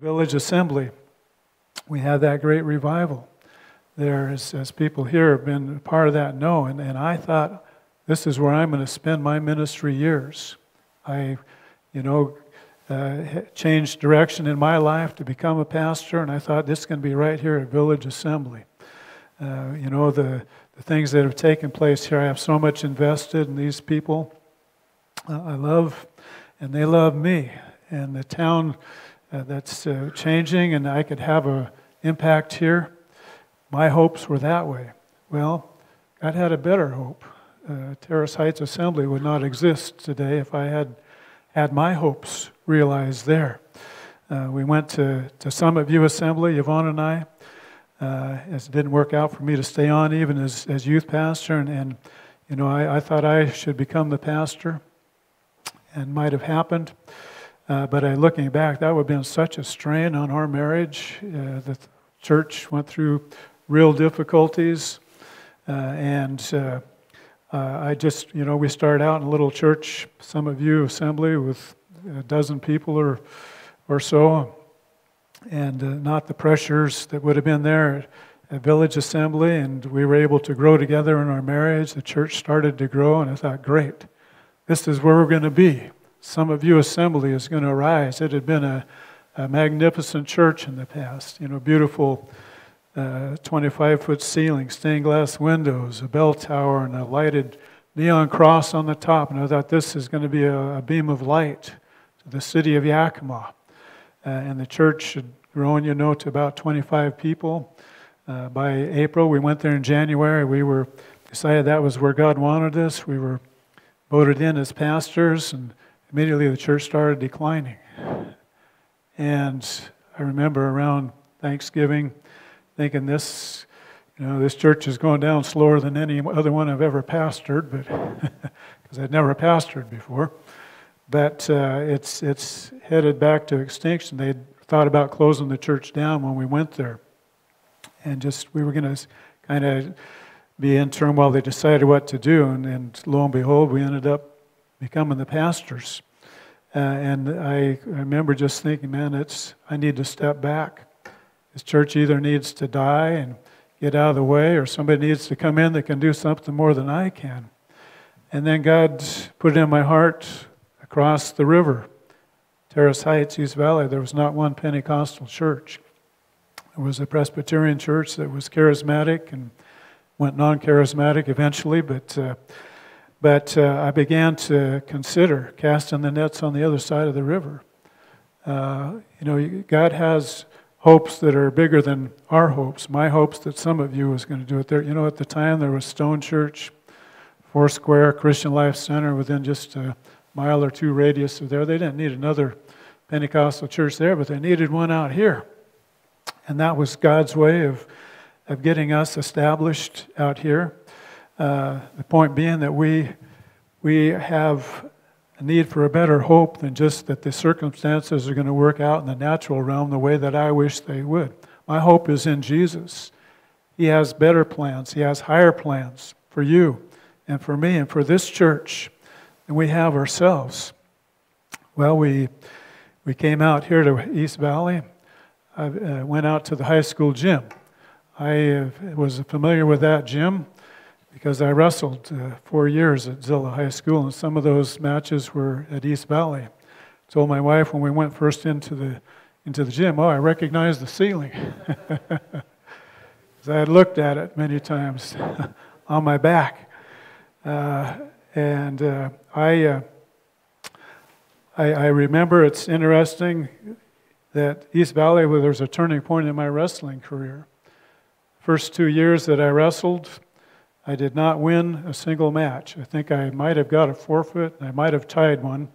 Village Assembly, we had that great revival there, as people here have been part of that know, and I thought, this is where I'm going to spend my ministry years. I, changed direction in my life to become a pastor, and I thought this is going to be right here at Village Assembly. The things that have taken place here, I have so much invested in these people. I love, and they love me, and the town that's changing, and I could have an impact here. My hopes were that way. Well, God had a better hope. Terrace Heights Assembly would not exist today if I had my hopes realized there. We went to Summit View Assembly, Yvonne and I. It didn't work out for me to stay on even as youth pastor, and I thought I should become the pastor, and might have happened. But looking back, that would have been such a strain on our marriage. The church went through real difficulties, and I just, we started out in a little church, Summit View Assembly, with a dozen people or so, and not the pressures that would have been there at Village Assembly, and we were able to grow together in our marriage. The church started to grow, and I thought, great, this is where we're going to be. Summit View Assembly is going to arise. It had been a magnificent church in the past, beautiful 25-foot ceiling, stained glass windows, a bell tower, and a lighted neon cross on the top. And I thought this is going to be a beam of light to the city of Yakima. And the church had grown, to about 25 people. By April, we went there in January. We were decided that was where God wanted us. We were voted in as pastors, and immediately the church started declining. And I remember around Thanksgiving thinking this church is going down slower than any other one I've ever pastored, but because I'd never pastored before. But it's headed back to extinction. They thought about closing the church down when we went there. And we were going to kind of be interim while they decided what to do. And lo and behold, we ended up becoming the pastors. And I remember just thinking, man, I need to step back. This church either needs to die and get out of the way, or somebody needs to come in that can do something more than I can. And then God put it in my heart across the river, Terrace Heights, East Valley, there was not one Pentecostal church. There was a Presbyterian church that was charismatic and went non-charismatic eventually, but I began to consider casting the nets on the other side of the river. God has hopes that are bigger than our hopes. My hopes that some of you was going to do it there. At the time there was Stone Church, Foursquare, Christian Life Center within just a mile or two radius of there. They didn't need another Pentecostal church there, but they needed one out here. And that was God's way of getting us established out here. The point being that we have a need for a better hope than just that the circumstances are going to work out in the natural realm the way that I wish they would. My hope is in Jesus. He has better plans. He has higher plans for you and for me and for this church than we have ourselves. Well, we came out here to East Valley. I went out to the high school gym. I was familiar with that gym because I wrestled 4 years at Zilla High School, and some of those matches were at East Valley. I told my wife when we went first into the gym, I recognize the ceiling. Because I had looked at it many times on my back. I remember, it's interesting that East Valley, where there was a turning point in my wrestling career. First 2 years that I wrestled, I did not win a single match. I think I might have got a forfeit, and I might have tied one.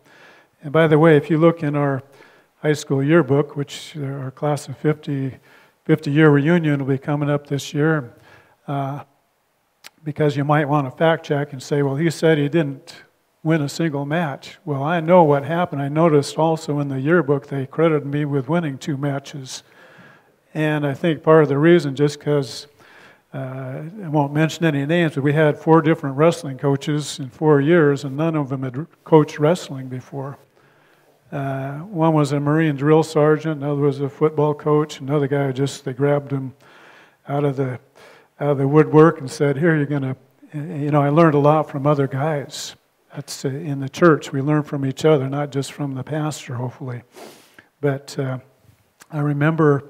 And by the way, if you look in our high school yearbook, which our class of 50-year reunion will be coming up this year, because you might want to fact check and say, well, he said he didn't win a single match. Well, I know what happened. I noticed also in the yearbook they credited me with winning 2 matches. And I think part of the reason, just because I won't mention any names, but we had 4 different wrestling coaches in 4 years, and none of them had coached wrestling before. One was a Marine drill sergeant, another was a football coach, another guy they grabbed him out of the woodwork and said, "Here, you're going to," I learned a lot from other guys. That's in the church. We learn from each other, not just from the pastor, hopefully. But I remember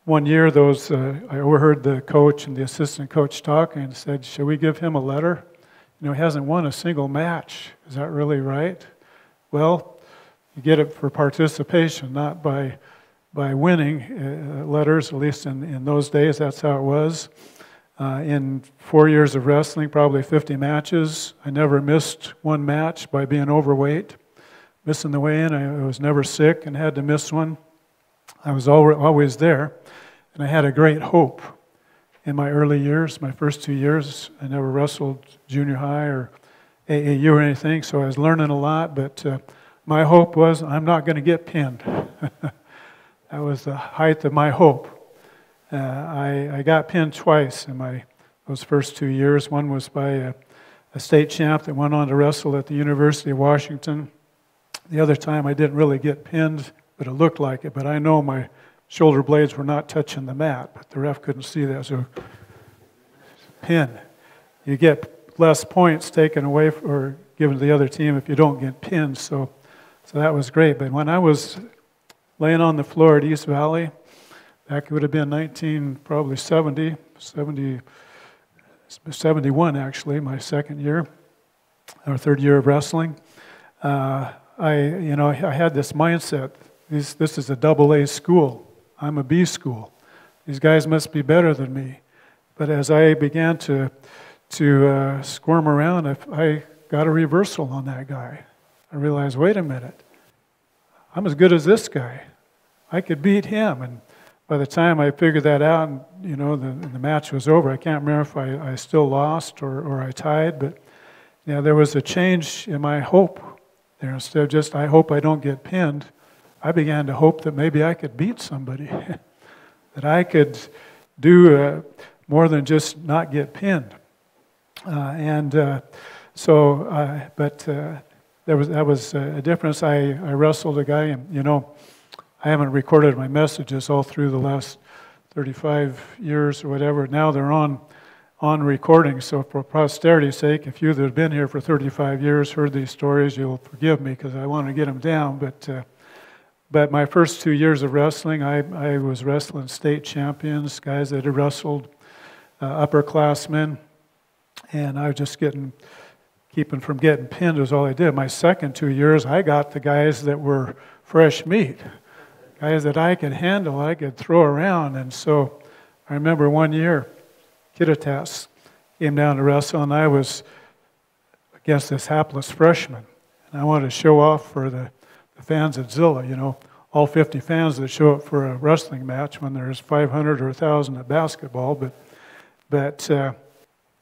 one year, I overheard the coach and the assistant coach talking and said, "Should we give him a letter? He hasn't won a single match. Is that really right?" Well, you get it for participation, not by winning letters, at least in those days, that's how it was. In 4 years of wrestling, probably 50 matches, I never missed one match by being overweight. Missing the weigh-in, I was never sick and had to miss one. I was always there, and I had a great hope in my early years. My first 2 years, I never wrestled junior high or AAU or anything, so I was learning a lot, but my hope was I'm not going to get pinned. That was the height of my hope. I got pinned twice in those first 2 years. One was by a state champ that went on to wrestle at the University of Washington. The other time I didn't really get pinned, but it looked like it. But I know my shoulder blades were not touching the mat, but the ref couldn't see that. So, pin. You get less points taken away or given to the other team if you don't get pinned. So that was great. But when I was laying on the floor at East Valley, back it would have been 71 actually, my second year, or third year of wrestling. I had this mindset, this is a AA school. I'm a B school. These guys must be better than me. But as I began to squirm around, I got a reversal on that guy. I realized, wait a minute, I'm as good as this guy. I could beat him. And by the time I figured that out, and the match was over, I can't remember if I still lost or I tied, but there was a change in my hope there. Instead of just, I hope I don't get pinned, I began to hope that maybe I could beat somebody, that I could do more than just not get pinned. That was a difference. I wrestled a guy, and I haven't recorded my messages all through the last 35 years or whatever. Now they're on recording, so for posterity's sake, if you that have been here for 35 years heard these stories, you'll forgive me because I want to get them down. But my first 2 years of wrestling, I was wrestling state champions, guys that had wrestled upperclassmen, and I was just keeping from getting pinned was all I did. My second 2 years, I got the guys that were fresh meat, guys that I could handle, I could throw around. And so I remember one year, Kittitas came down to wrestle, and I was against this hapless freshman. And I wanted to show off for the fans at Zilla, all 50 fans that show up for a wrestling match when there's 500 or 1,000 at basketball.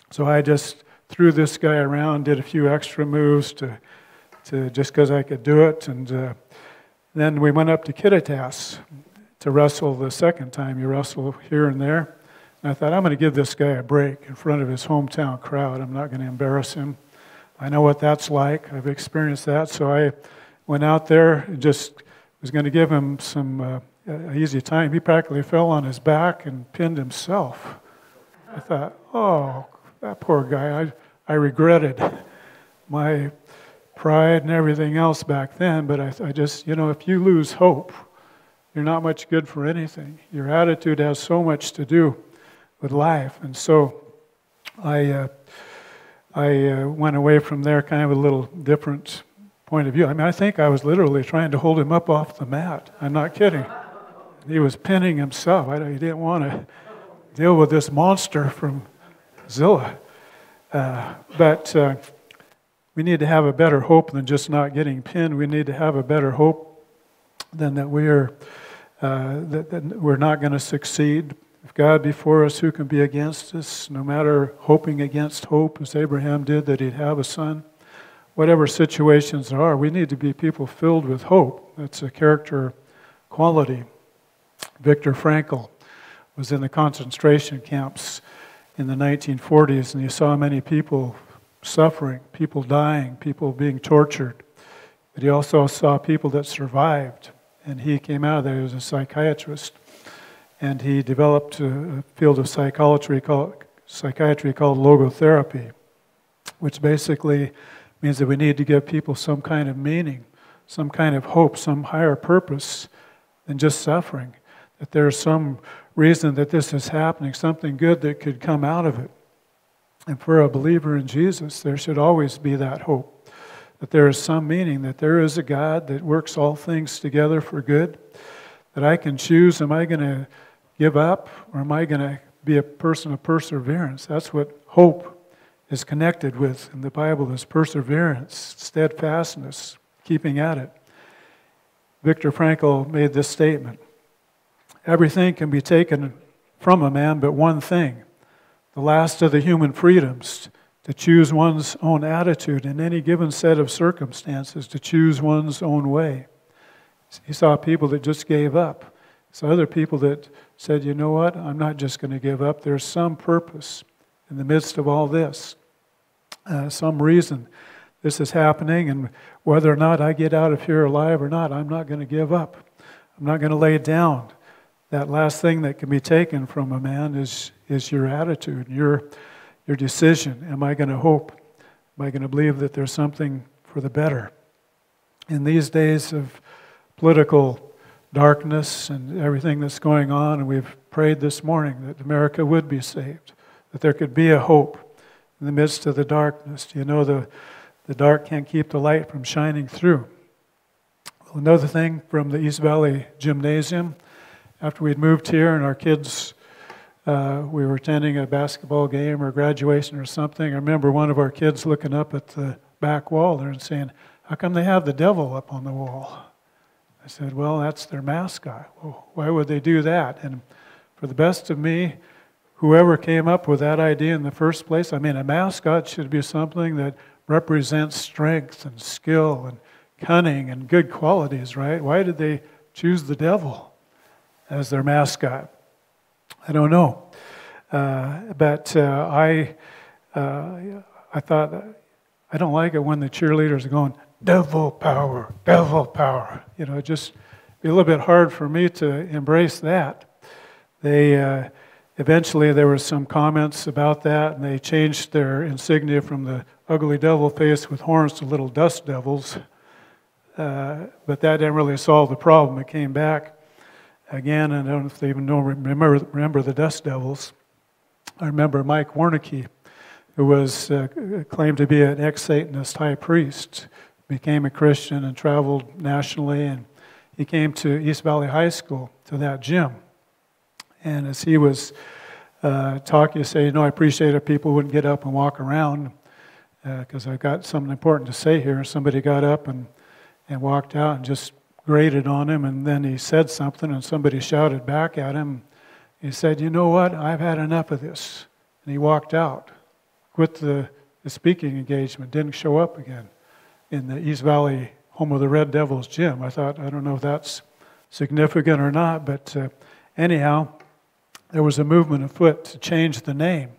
So I just threw this guy around, did a few extra moves to just because I could do it. And then we went up to Kittitas to wrestle the second time. You wrestle here and there. And I thought, I'm going to give this guy a break in front of his hometown crowd. I'm not going to embarrass him. I know what that's like. I've experienced that. So I went out there and just was going to give him some easy time. He practically fell on his back and pinned himself. I thought, oh, that poor guy. I regretted my pride and everything else back then, but I just, if you lose hope, you're not much good for anything. Your attitude has so much to do with life. And so I went away from there kind of a little different point of view. I think I was literally trying to hold him up off the mat. I'm not kidding. He was pinning himself. He didn't want to deal with this monster from Zilla. But we need to have a better hope than just not getting pinned. We need to have a better hope than that we're not going to succeed. If God be for us, who can be against us? No matter hoping against hope, as Abraham did, that he'd have a son. whatever situations there are, we need to be people filled with hope. That's a character quality. Viktor Frankl was in the concentration camps in the 1940s, and he saw many people suffering, people dying, people being tortured. But he also saw people that survived, and he came out of there. He was a psychiatrist, and he developed a field of psychiatry called Logotherapy, which basically means that we need to give people some kind of meaning, some kind of hope, some higher purpose than just suffering. That there's some reason that this is happening, something good that could come out of it. And for a believer in Jesus, there should always be that hope, that there is some meaning, that there is a God that works all things together for good, that I can choose, am I going to give up, or am I going to be a person of perseverance? That's what hope is connected with in the Bible, is perseverance, steadfastness, keeping at it. Viktor Frankl made this statement: everything can be taken from a man but one thing, the last of the human freedoms, to choose one's own attitude in any given set of circumstances, to choose one's own way. He saw people that just gave up. He saw other people that said, you know what, I'm not just going to give up. There's some purpose in the midst of all this, some reason this is happening, and whether or not I get out of here alive or not, I'm not going to give up. I'm not going to lay down. That last thing that can be taken from a man is your attitude, your decision. Am I going to hope? Am I going to believe that there's something for the better? In these days of political darkness and everything that's going on, and we've prayed this morning that America would be saved, that there could be a hope in the midst of the darkness. You know, the dark can't keep the light from shining through. Another thing from the East Valley Gymnasium, after we'd moved here and our kids, we were attending a basketball game or graduation or something, I remember one of our kids looking up at the back wall there and saying, how come they have the devil up on the wall? I said, well, that's their mascot. Well, why would they do that? And for the best of me, whoever came up with that idea in the first place, I mean, a mascot should be something that represents strength and skill and cunning and good qualities, right? Why did they choose the devil as their mascot? I don't know. But I thought, I don't like it when the cheerleaders are going, devil power, devil power. You know, just be a little bit hard for me to embrace that. They eventually there were some comments about that, and they changed their insignia from the ugly devil face with horns to little dust devils. But that didn't really solve the problem. It came back again, and I don't know if they even remember the dust devils. I remember Mike Warnicki, who was claimed to be an ex-Satanist high priest, became a Christian and traveled nationally, and he came to East Valley High School, to that gym. And as he was talking, he said, you know, I appreciate if people wouldn't get up and walk around because I've got something important to say here. Somebody got up and walked out and just grated on him, and then he said something, and somebody shouted back at him. He said, you know what, I've had enough of this. And he walked out, quit the speaking engagement, didn't show up again in the East Valley, home of the Red Devils gym. I thought, I don't know if that's significant or not, but anyhow, there was a movement afoot to change the name.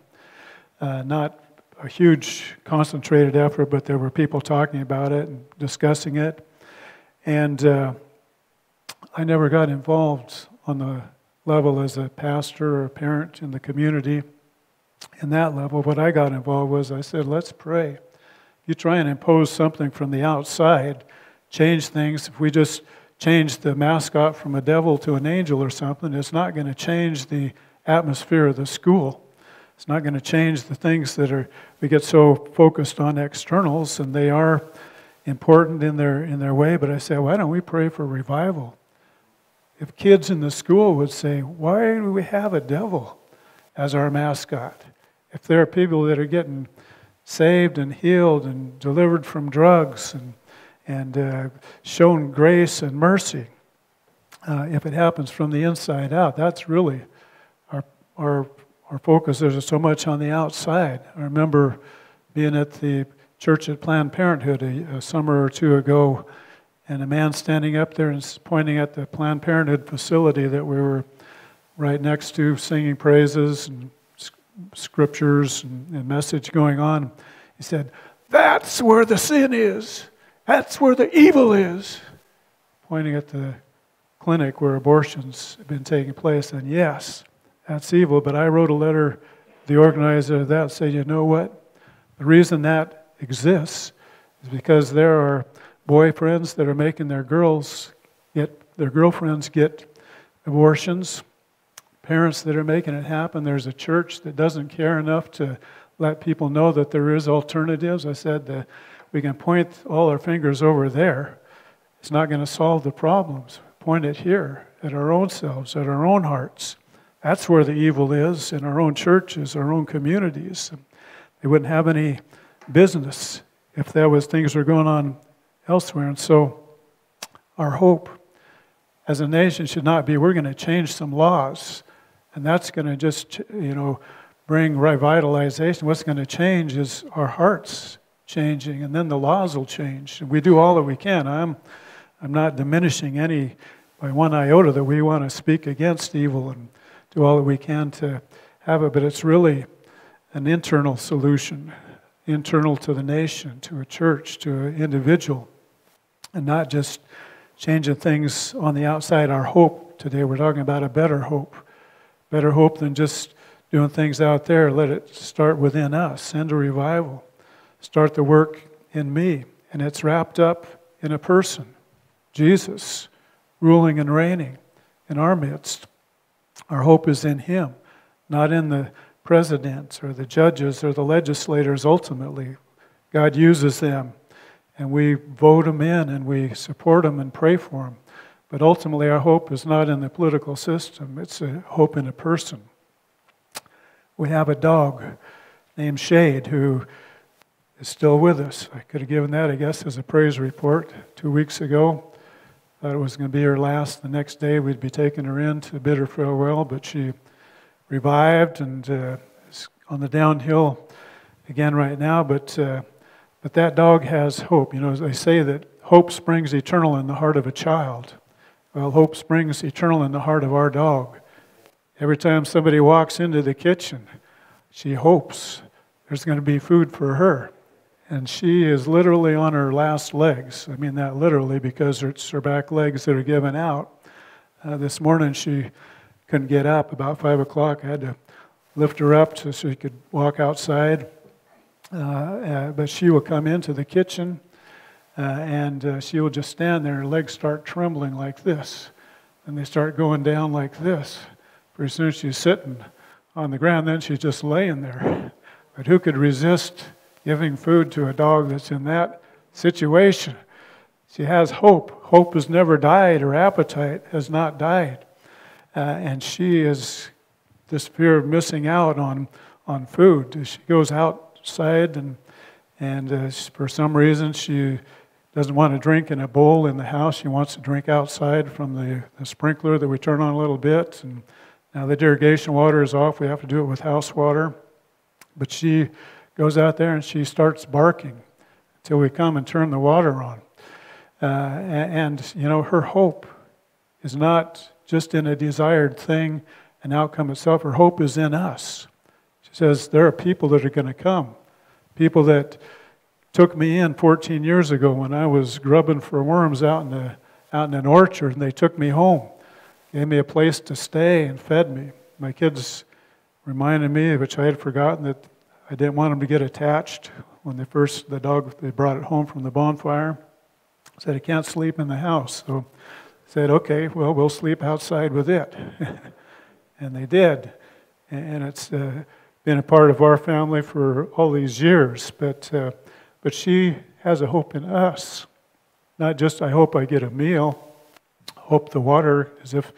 Not a huge concentrated effort, but there were people talking about it and discussing it. And I never got involved on the level as a pastor or a parent in the community. In that level, what I got involved was, I said, let's pray. You try and impose something from the outside, change things. If we just change the mascot from a devil to an angel or something, it's not going to change the atmosphere of the school. It's not going to change the things that we get so focused on externals, and they are important in their way. But I say, why don't we pray for revival? If kids in the school would say, why do we have a devil as our mascot? If there are people that are getting saved and healed and delivered from drugs and shown grace and mercy, if it happens from the inside out, that's really our focus. There's so much on the outside. I remember being at the church at Planned Parenthood a summer or two ago, and a man standing up there and pointing at the Planned Parenthood facility that we were right next to, singing praises and scriptures and message going on. He said, "That's where the sin is. That's where the evil is," pointing at the clinic where abortions have been taking place. And yes, that's evil. But I wrote a letter to the organizer of that, saying, you know what? The reason that exists is because there are boyfriends that are making their girlfriends get abortions, parents that are making it happen. There's a church that doesn't care enough to let people know that there is alternatives. I said that we can point all our fingers over there. It's not going to solve the problems. Point it here, at our own selves, at our own hearts. That's where the evil is, in our own churches, our own communities. They wouldn't have any business if there was things were going on elsewhere. And so our hope as a nation should not be, we're going to change some laws, and that's going to just, bring revitalization. What's going to change is our hearts changing, and then the laws will change. And we do all that we can. I'm not diminishing any by one iota that we want to speak against evil and do all that we can to have it, but it's really an internal solution, internal to the nation, to a church, to an individual, and not just changing things on the outside. Our hope today, we're talking about a better hope than just doing things out there. Let it start within us, send a revival, start the work in me, and it's wrapped up in a person, Jesus, ruling and reigning in our midst. Our hope is in Him, not in the presidents or the judges or the legislators ultimately. God uses them, and we vote them in, and we support them and pray for them. But ultimately, our hope is not in the political system. It's a hope in a person. We have a dog named Shade who is still with us. I could have given that, I guess, as a praise report 2 weeks ago. Thought it was going to be her last. The next day we'd be taking her in to bid her farewell, but she revived and is on the downhill again right now. But that dog has hope. They say that hope springs eternal in the heart of a child. Well, hope springs eternal in the heart of our dog. Every time somebody walks into the kitchen, she hopes there's going to be food for her. And she is literally on her last legs. I mean that literally because it's her back legs that are giving out. This morning she couldn't get up. About 5 o'clock I had to lift her up so she could walk outside. But she will come into the kitchen and she will just stand there. Her legs start trembling like this. And they start going down like this. Pretty soon she's sitting on the ground. Then she's just laying there. But who could resist giving food to a dog that's in that situation? She has hope. Hope has never died. Her appetite has not died. And she is this fear of missing out on food. She goes outside and for some reason she doesn't want to drink in a bowl in the house. She wants to drink outside from the sprinkler that we turn on a little bit. And now the irrigation water is off. We have to do it with house water. But she goes out there and she starts barking until we come and turn the water on. Her hope is not just in a desired thing, an outcome itself. Her hope is in us. She says, there are people that are going to come. People that took me in 14 years ago when I was grubbing for worms out in an orchard, and they took me home, gave me a place to stay and fed me. My kids reminded me, which I had forgotten, that I didn't want them to get attached when they brought it home from the bonfire. I said, I can't sleep in the house. So I said, okay, well, we'll sleep outside with it. And they did. And it's been a part of our family for all these years. But she has a hope in us. Not just, I hope I get a meal. Hope the water, as if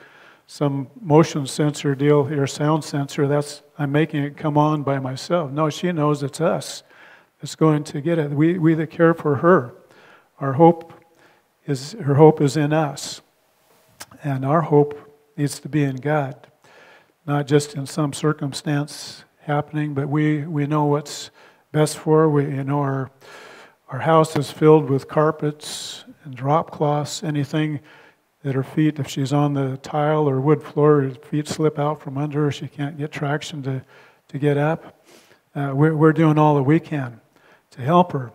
some motion sensor deal here, sound sensor, I'm making it come on by myself. No, she knows it's us that's going to get it. We that care for her. Her hope is in us. And our hope needs to be in God. Not just in some circumstance happening, but we know what's best for her. We know our house is filled with carpets and drop cloths, anything that her feet, if she's on the tile or wood floor, her feet slip out from under her, she can't get traction to get up. We're doing all that we can to help her.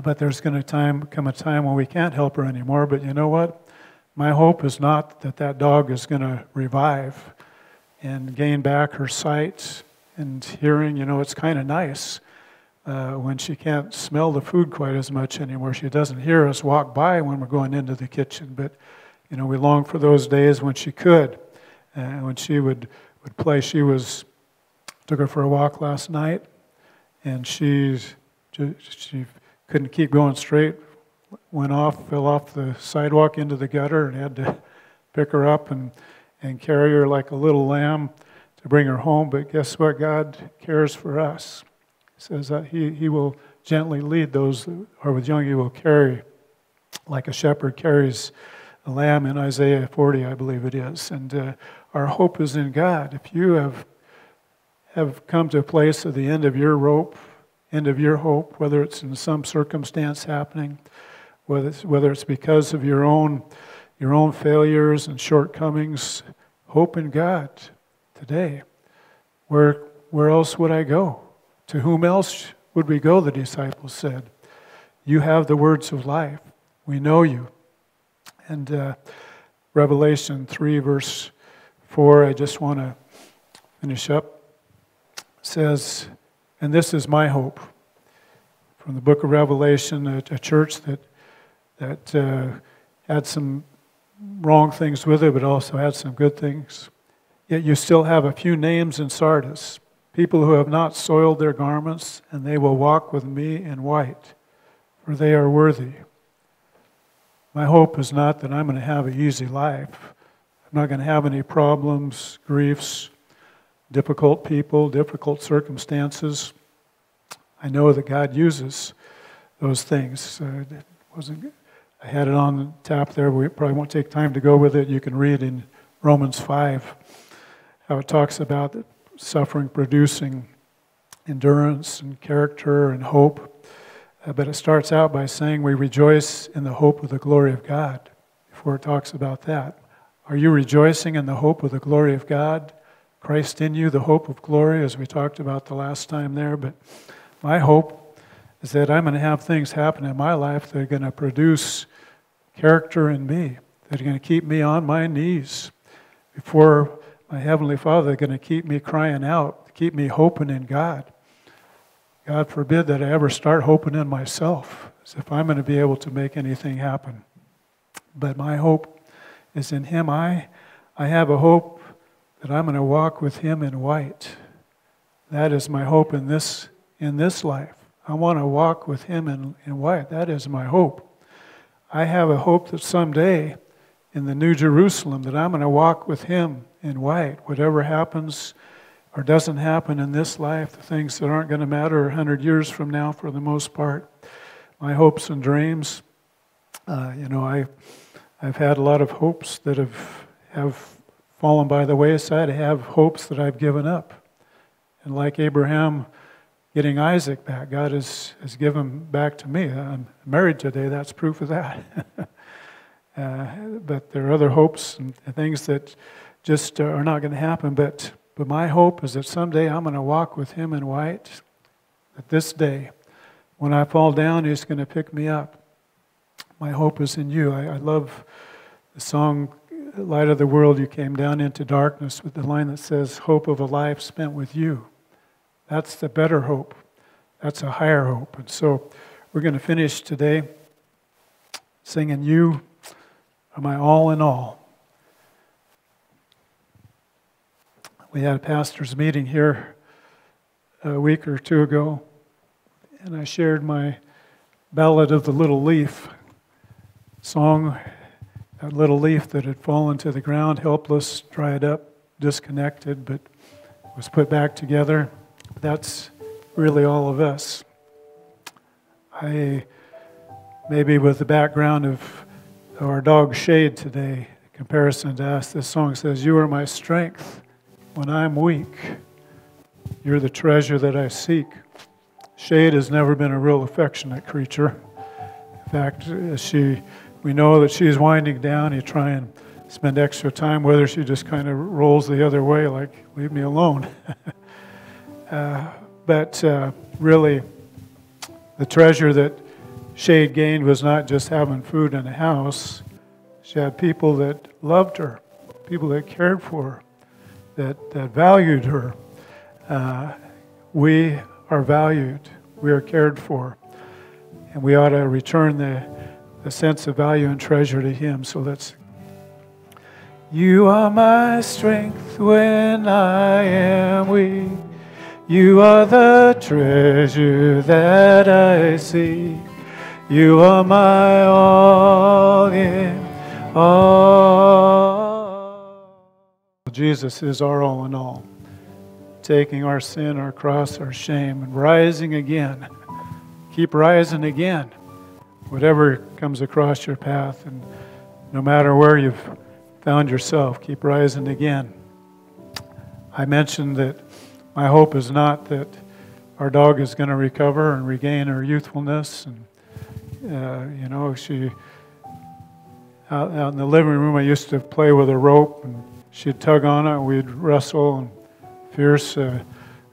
But there's going to come a time when we can't help her anymore. But you know what? My hope is not that that dog is going to revive and gain back her sight and hearing. You know, it's kind of nice when she can't smell the food quite as much anymore. She doesn't hear us walk by when we're going into the kitchen. But, you know, we long for those days when she could. When she would play. Took her for a walk last night, and she couldn't keep going straight, fell off the sidewalk into the gutter, and had to pick her up and carry her like a little lamb to bring her home. But guess what? God cares for us. He says that He will gently lead those who are with young. He will carry like a shepherd carries a lamb in Isaiah 40, I believe it is. And our hope is in God. If you have come to a place of the end of your rope, end of your hope, whether it's in some circumstance happening, whether it's because of your own failures and shortcomings, hope in God today. Where else would I go? To whom else would we go, the disciples said. You have the words of life. We know you. And Revelation 3, verse 4, I just want to finish up, says, and this is my hope, from the book of Revelation, a church that had some wrong things with it, but also had some good things. Yet you still have a few names in Sardis, people who have not soiled their garments, and they will walk with me in white, for they are worthy. My hope is not that I'm going to have an easy life. I'm not going to have any problems, griefs, difficult people, difficult circumstances. I know that God uses those things. I had it on the tap there. We probably won't take time to go with it. You can read in Romans 5 how it talks about suffering producing endurance and character and hope. But it starts out by saying we rejoice in the hope of the glory of God before it talks about that. Are you rejoicing in the hope of the glory of God? Christ in you, the hope of glory, as we talked about the last time there. But my hope is that I'm going to have things happen in my life that are going to produce character in me, that are going to keep me on my knees before my Heavenly Father, they're going to keep me crying out, keep me hoping in God. God forbid that I ever start hoping in myself, as if I'm going to be able to make anything happen. But my hope is in Him. I have a hope that I'm going to walk with Him in white. That is my hope in this life. I want to walk with Him in white. That is my hope. I have a hope that someday in the New Jerusalem that I'm going to walk with Him in white. Whatever happens or doesn't happen in this life, the things that aren't going to matter 100 years from now for the most part. My hopes and dreams, I've had a lot of hopes that have fallen by the wayside. I have hopes that I've given up. And like Abraham getting Isaac back, God has given back to me. I'm married today, that's proof of that. But there are other hopes and things that just are not going to happen. But my hope is that someday I'm going to walk with Him in white. That this day, when I fall down, He's going to pick me up. My hope is in you. I love the song, Light of the World, You Came Down into Darkness, with the line that says, hope of a life spent with you. That's the better hope. That's a higher hope. And so we're going to finish today singing, You Are My All in All. We had a pastor's meeting here a week or two ago, and I shared my Ballad of the Little Leaf song, that little leaf that had fallen to the ground, helpless, dried up, disconnected, but was put back together. That's really all of us. Maybe with the background of our dog Shade today, in comparison to us, this song says, You are my strength when I'm weak. You're the treasure that I seek Shade has never been a real affectionate creature. In fact, we know that she's winding down. You try and spend extra time with her. She just kind of rolls the other way like, leave me alone. But really, the treasure that Shade gained was not just having food in the house. She had people that loved her, people that cared for her, that valued her. We are valued. We are cared for. And we ought to return the sense of value and treasure to Him. So let's. You are my strength when I am weak. You are the treasure that I seek. You are my all in all. Jesus is our all in all. Taking our sin, our cross, our shame, and rising again. Keep rising again. Whatever comes across your path, and no matter where you've found yourself, keep rising again. I mentioned that my hope is not that our dog is going to recover and regain her youthfulness. And, she, out in the living room, I used to play with a rope, and she'd tug on it, and we'd wrestle and fierce.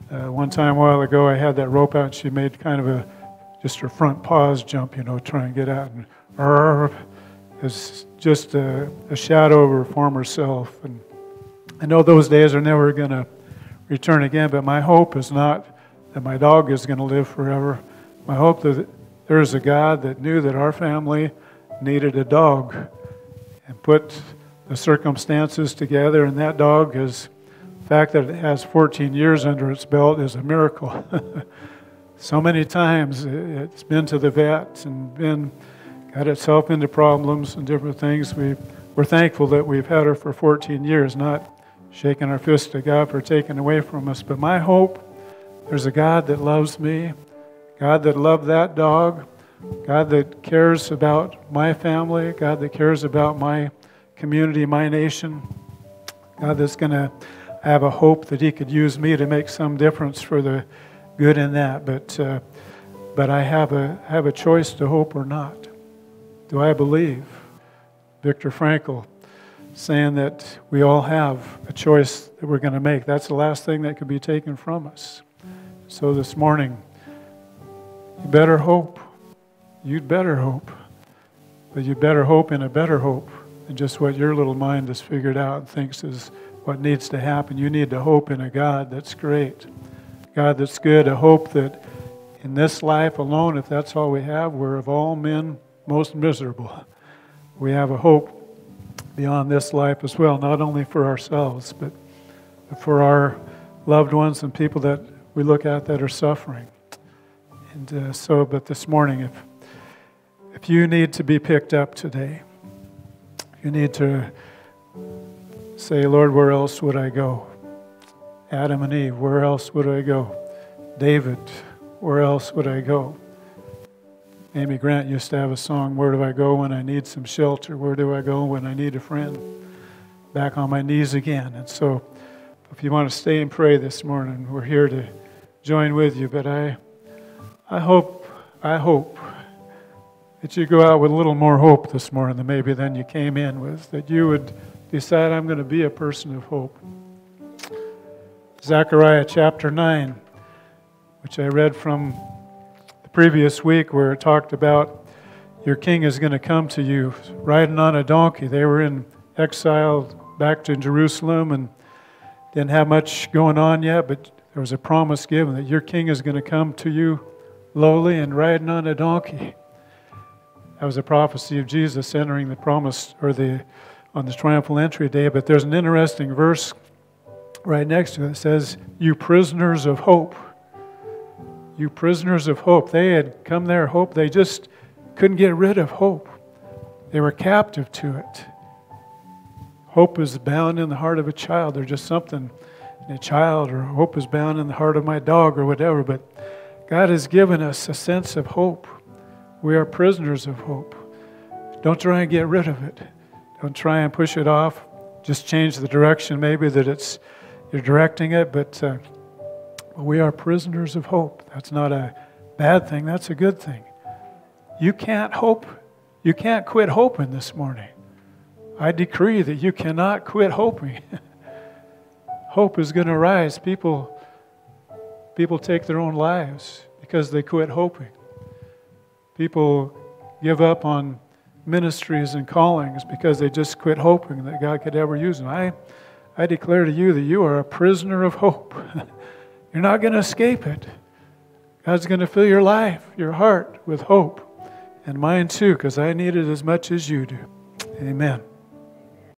One time a while ago, I had that rope out, and she made kind of just her front paws jump, try and get out. And it's just a shadow of her former self. And I know those days are never going to return again, but my hope is not that my dog is going to live forever. My hope that there is a God that knew that our family needed a dog and put the circumstances together, and that dog is, the fact that it has 14 years under its belt is a miracle. So many times it's been to the vet and got itself into problems and different things. We're thankful that we've had her for 14 years, not shaking our fist at God for taking away from us. But my hope, there's a God that loves me, God that loved that dog, God that cares about my family, God that cares about my community, my nation, God that's going to have a hope that He could use me to make some difference for the good in that. But I have a choice to hope or not. Do I believe? Viktor Frankl saying that we all have a choice that we're going to make. That's the last thing that could be taken from us. So this morning, you better hope. You'd better hope. But you better hope in a better hope than just what your little mind has figured out and thinks is what needs to happen. You need to hope in a God that's great, God that's good, a hope that in this life alone, if that's all we have, we're of all men most miserable. We have a hope beyond this life as well, not only for ourselves, but for our loved ones and people that we look at that are suffering. And but this morning, if you need to be picked up today, you need to say, Lord, where else would I go? Adam and Eve, where else would I go? David, where else would I go? Amy Grant used to have a song, where do I go when I need some shelter? Where do I go when I need a friend? Back on my knees again. And so if you want to stay and pray this morning, we're here to join with you. But I hope that you go out with a little more hope this morning than maybe than you came in with, that you would decide, I'm going to be a person of hope. Zechariah chapter 9, which I read from previous week, where it talked about your king is going to come to you riding on a donkey. They were in exile back to Jerusalem and didn't have much going on yet, but there was a promise given that your king is going to come to you lowly and riding on a donkey. That was a prophecy of Jesus entering the promise, or on the triumphal entry day. But there's an interesting verse right next to it that says, you prisoners of hope. You prisoners of hope. They had come there, hope. They just couldn't get rid of hope. They were captive to it. Hope is bound in the heart of a child. There's just something in a child, or hope is bound in the heart of my dog, or whatever. But God has given us a sense of hope. We are prisoners of hope. Don't try and get rid of it. Don't try and push it off. Just change the direction maybe that you're directing it, but we are prisoners of hope. That's not a bad thing. That's a good thing. You can't hope. You can't quit hoping this morning. I decree that you cannot quit hoping. Hope is going to rise. People take their own lives because they quit hoping. People give up on ministries and callings because they just quit hoping that God could ever use them. I declare to you that you are a prisoner of hope. You're not going to escape it. God's going to fill your life, your heart with hope. And mine too, because I need it as much as you do. Amen.